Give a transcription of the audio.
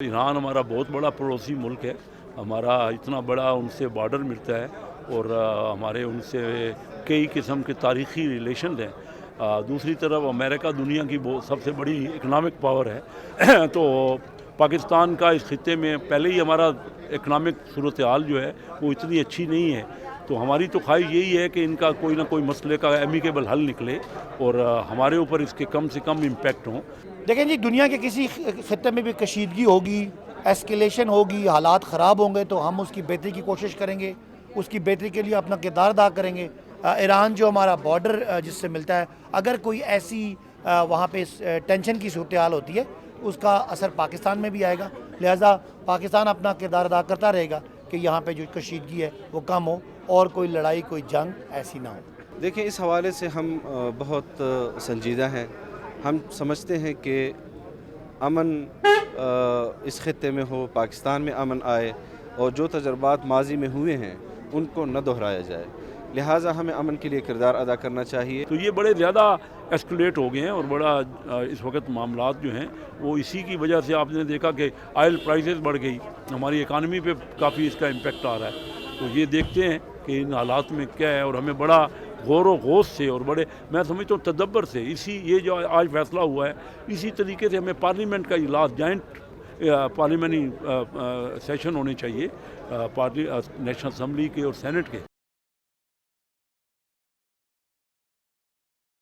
Iran हमारा बहुत बड़ा पड़ोसी मुल्क है। हमारा इतना बड़ा उनसे बॉर्डर मिलता है और हमारे उनसे कई किस्म के तारीख़ी रिलेशन हैं। दूसरी तरफ अमेरिका दुनिया की सबसे बड़ी इकनॉमिक पावर है तो पाकिस्तान का इस खित्ते में पहले ही हमारा इकनॉमिक सूरत हाल जो है वो इतनी अच्छी नहीं है, तो हमारी तो ख्वाहिश यही है कि इनका कोई ना कोई मसले का एमिकेबल हल निकले और हमारे ऊपर इसके कम से कम इम्पेक्ट हों। देखें जी, दुनिया के किसी खित्ते में भी कशीदगी होगी, एस्केलेशन होगी, हालात ख़राब होंगे तो हम उसकी बेहतरी की कोशिश करेंगे, उसकी बेहतरी के लिए अपना किरदार अदा करेंगे। ईरान जो हमारा बॉर्डर जिससे मिलता है, अगर कोई ऐसी वहाँ पे टेंशन की सूरत हाल होती है उसका असर पाकिस्तान में भी आएगा। लिहाजा पाकिस्तान अपना किरदार अदा करता रहेगा कि यहाँ पे जो कशीदगी है वो कम हो और कोई लड़ाई, कोई जंग ऐसी ना हो। देखिए, इस हवाले से हम बहुत संजीदा हैं। हम समझते हैं कि अमन इस खित्ते में हो, पाकिस्तान में अमन आए और जो तजर्बात माजी में हुए हैं उनको न दोहराया जाए। लिहाजा हमें अमन के लिए किरदार अदा करना चाहिए। तो ये बड़े ज़्यादा एस्केलेट हो गए हैं और बड़ा इस वक्त मामलात जो हैं वो इसी की वजह से आपने देखा कि ऑयल प्राइसेस बढ़ गई, हमारी इकानमी पे काफ़ी इसका इम्पेक्ट आ रहा है। तो ये देखते हैं कि इन हालात में क्या है और हमें बड़ा गौर व गौश से और बड़े, मैं समझता हूँ तदब्बर से, ये जो आज फैसला हुआ है इसी तरीके से हमें पार्लियामेंट का इजलास, जॉइंट पार्लियामेंट्री सेशन होने चाहिए नेशनल असम्बली के और सेनेट के,